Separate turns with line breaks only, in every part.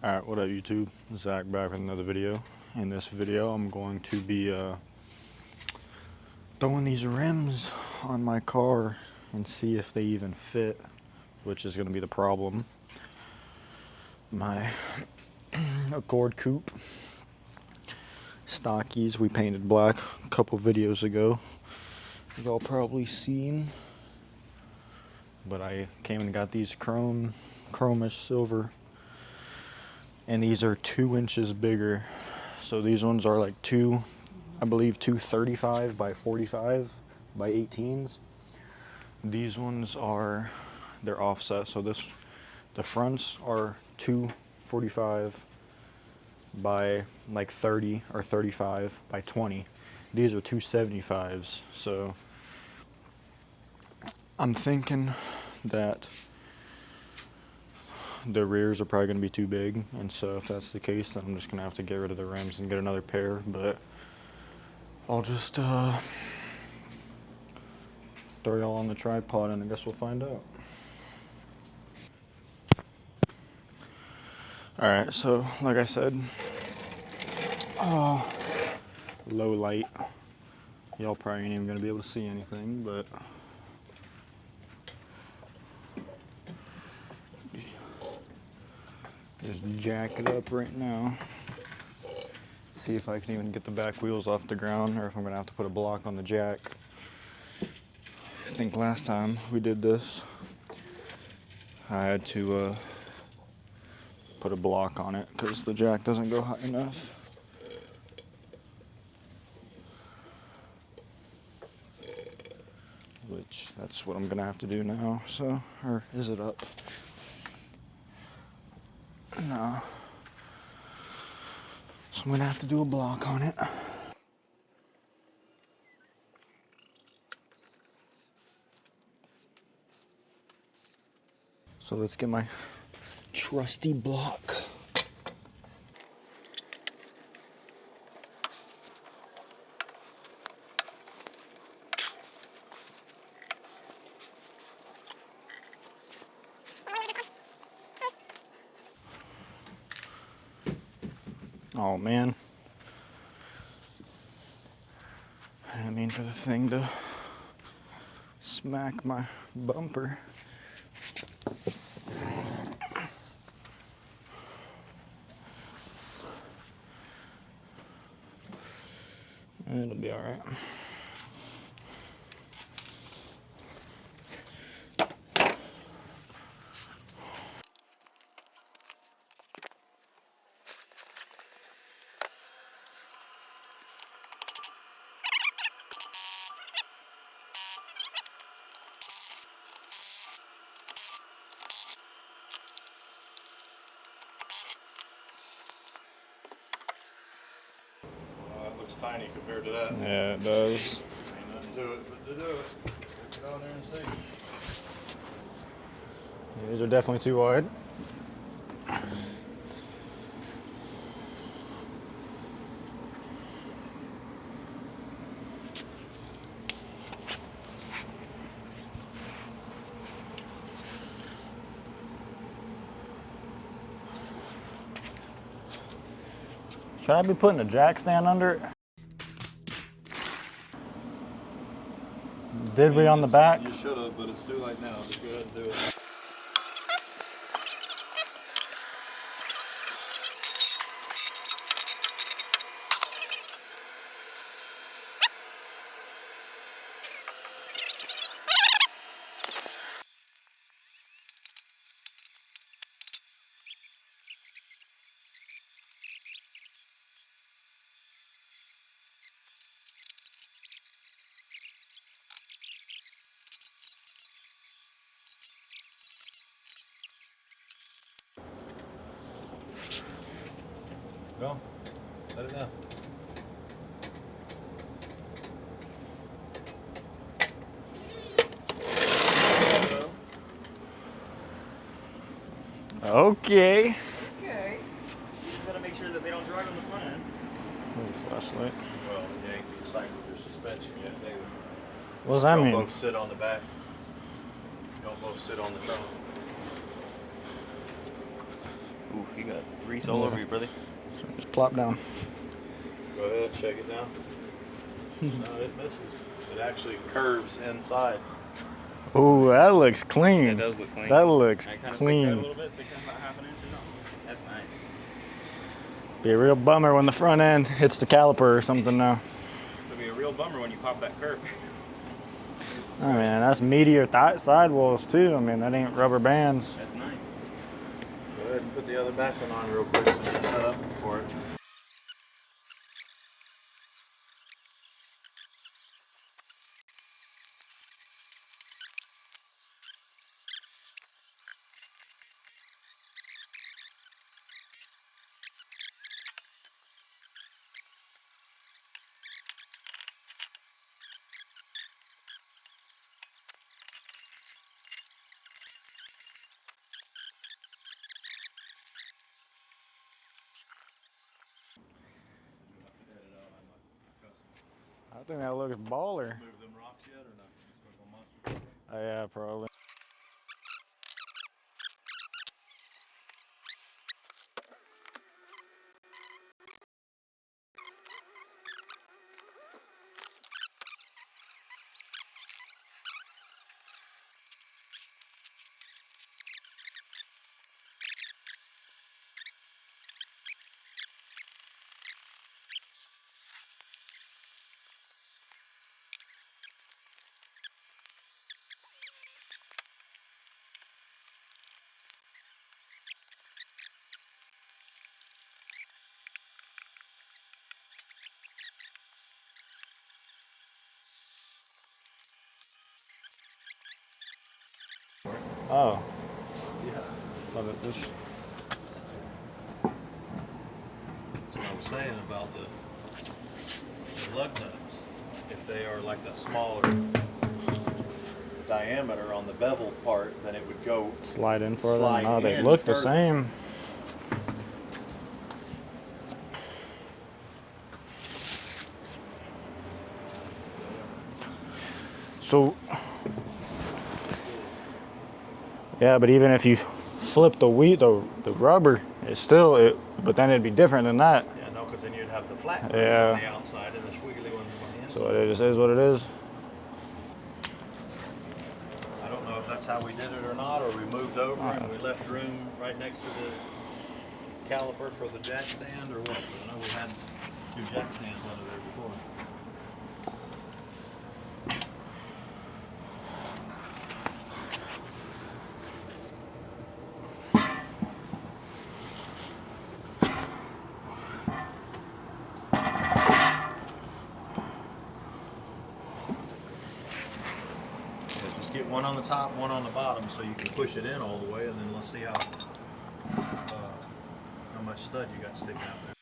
Alright, what up YouTube? Zach back with another video. In this video I'm going to be throwing these rims on my car and see if they even fit, which is going to be the problem. My Accord Coupe stockies we painted black a couple videos ago. Y'all probably seen. But I came and got these chromish silver. And these are 2 inches bigger. So these ones are like I believe 235 by 45 by 18s. These ones they're offset. So the fronts are 245 by like 30 or 35 by 20. These are 275s. So I'm thinking that the rears are probably going to be too big, and so if that's the case, then I'm just going to have to get rid of the rims and get another pair. But I'll just throw y'all on the tripod and I guess we'll find out. Alright, so like I said, low light. Y'all probably ain't even going to be able to see anything, but just jack it up right now. See if I can even get the back wheels off the ground, or if I'm gonna have to put a block on the jack. I think last time we did this, I had to put a block on it because the jack doesn't go high enough. Which, that's what I'm gonna have to do now. So, or is it up? No. So I'm gonna have to do a block on it. So let's get my trusty block. Oh man. I didn't mean for the thing to smack my bumper. It'll be alright.
Tiny compared to that.
Yeah, it does.
Ain't nothing to it but to do it. Get on there and see.
These are definitely too wide. Should I be putting a jack stand under it? Did we on the back?
You should have, but it's too late now. Just go ahead and do it. Go. Let it down.
Okay.
Okay. Just gotta make sure that they don't drag on the front end.
Little flashlight.
Well, you ain't expanded your suspension yet, David.
What does that
Don't
mean?
both sit on the back. Don't both sit on the trunk.
Ooh, you got grease all over you, brother.
So just plop down.
Go ahead, shake it down. No, it misses. It actually curves inside.
Ooh, that looks clean.
It does look clean.
That looks
It kind of
clean.
sticks out a little bit, sticks out about half an inch or no. That's nice.
Be a real bummer when the front end hits the caliper or something now.
It'll be a real bummer when you pop that curb.
I mean, that's meatier sidewalls too. I mean, that ain't rubber bands.
That's nice.
Go ahead and put the other back one on real quick so you set up for it.
I think that looks baller.
Move them rocks yet or not?
Oh, yeah, probably. Oh.
Yeah.
Love it. This.
That's what I was saying about the lug nuts. If they are like a smaller diameter on the bevel part, then it would go
Slide in further.
Slide
No, they
in
look the
further.
same. So, yeah, but even if you flip the rubber, it's still but then it'd be different than that.
Yeah, no, because then you'd have the flat ones
Yeah.
on the outside and the squiggly ones on the inside.
So it just is what it is.
I don't know if that's how we did it or not, or we moved over and we left room right next to the caliper for the jack stand, or what. But I know we had 2 jack stands under there before. Yeah, just get one on the top, one on the bottom, so you can push it in all the way, and then let's see how much stud you got sticking out there.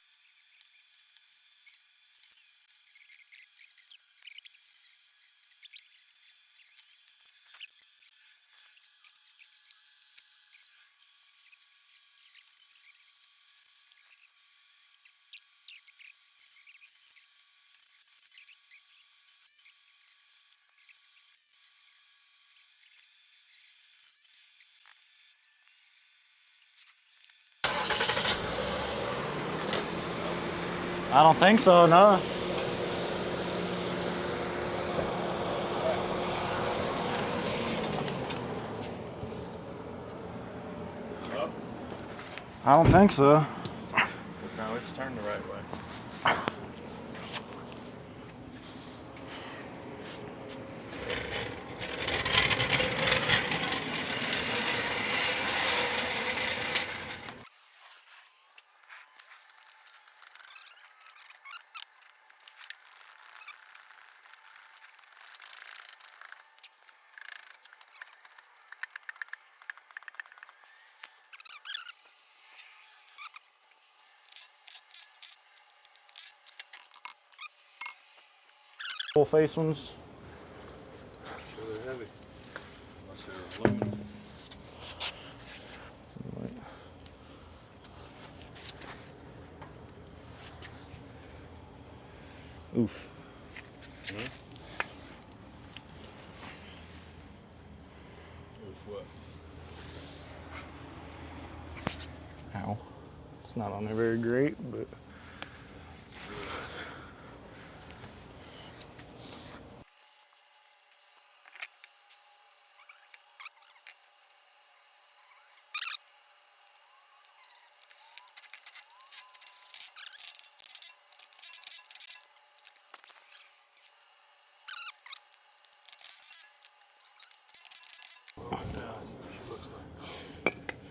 I don't think so, no.
Oh,
I don't think so.
now it's turned the right way.
Full face ones.
Sure they're heavy. Unless they're aluminum.
Oof.
Oof, what?
Ow. It's not on there very great, but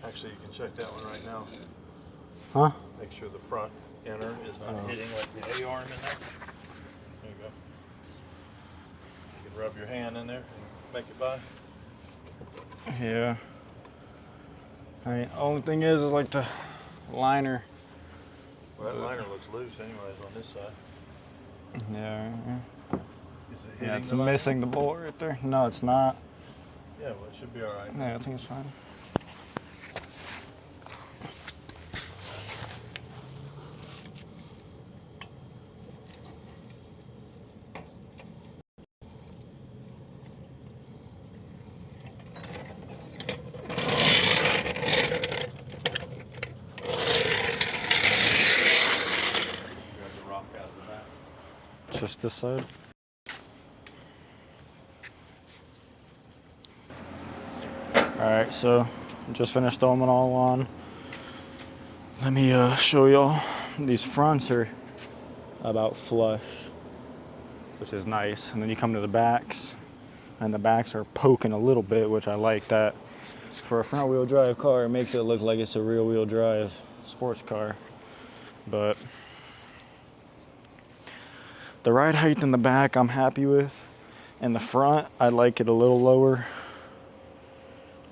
Actually, you can check that one right now.
huh?
Make sure the front inner is not hitting like the A-arm in there. There you go. You can rub your hand in there and make it by.
Yeah. I mean, only thing is like the liner.
Well, that liner looks loose anyways on this side.
Yeah.
Is it hitting
Yeah, it's
the liner?
missing the bolt right there. No, it's not.
Yeah, well, it should be all right.
Yeah, I think it's fine.
Grab the rock out of the back.
Just this side. Alright, so just finished throwing it all on. Let me show y'all. These fronts are about flush, which is nice. And then you come to the backs, and the backs are poking a little bit, which I like that. For a front wheel drive car, it makes it look like it's a rear wheel drive sports car. But the ride height in the back I'm happy with. In the front, I like it a little lower.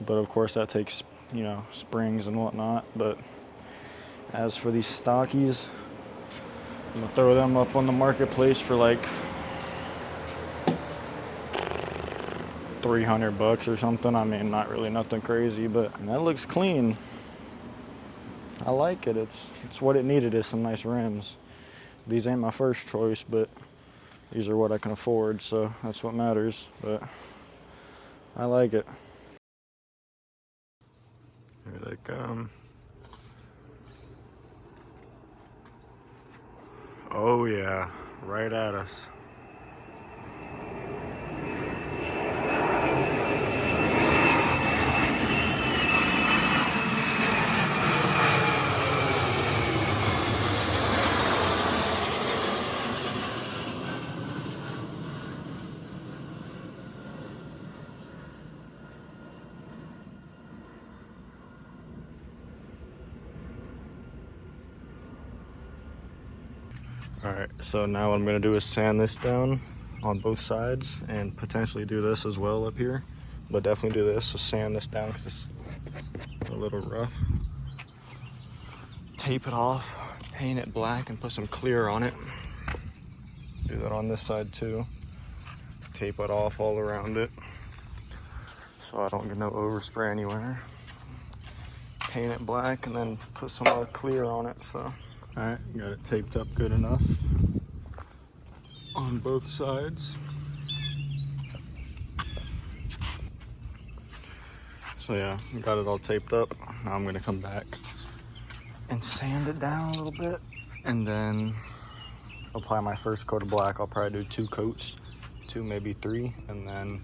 But of course that takes, you know, springs and whatnot. But as for these stockies, I'm gonna throw them up on the marketplace for like $300 or something. I mean, not really nothing crazy, but that looks clean. I like it. It's what it needed, is some nice rims. These ain't my first choice, but these are what I can afford, so that's what matters. But I like it. Here they come. Oh yeah, right at us. Alright, so now what I'm going to do is sand this down on both sides and potentially do this as well up here. But definitely do this, so sand this down because it's a little rough. Tape it off, paint it black, and put some clear on it. Do that on this side too. Tape it off all around it so I don't get no overspray anywhere. Paint it black and then put some more clear on it. So alright, got it taped up good enough on both sides. So yeah, got it all taped up. Now I'm gonna come back and sand it down a little bit and then apply my first coat of black. I'll probably do 2 coats, 2 maybe 3, and then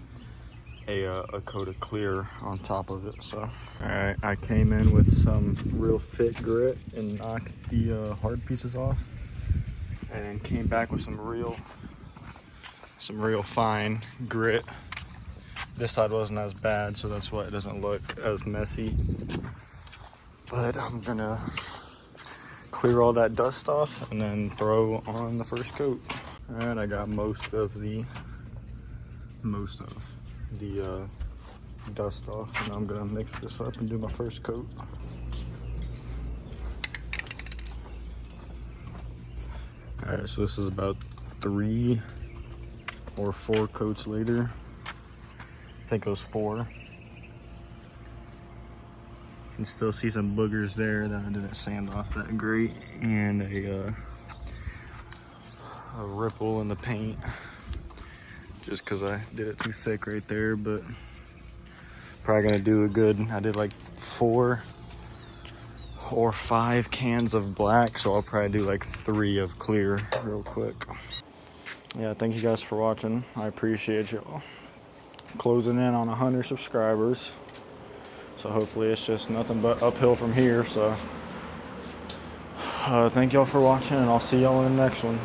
a coat of clear on top of it. So all right, I came in with some real thick grit and knocked the hard pieces off, and then came back with some real fine grit. This side wasn't as bad, so that's why it doesn't look as messy. But I'm gonna clear all that dust off and then throw on the first coat. All right, I got most of the dust off, and I'm gonna mix this up and do my first coat. All right, so this is about 3 or 4 coats later. I think it was 4. You can still see some boogers there that I didn't sand off that great, and a ripple in the paint just because I did it too thick right there. But probably gonna do a good, I did like 4 or 5 cans of black, so I'll probably do like 3 of clear real quick. Yeah, thank you guys for watching. I appreciate y'all. Closing in on 100 subscribers, so hopefully it's just nothing but uphill from here. So thank y'all for watching, and I'll see y'all in the next one.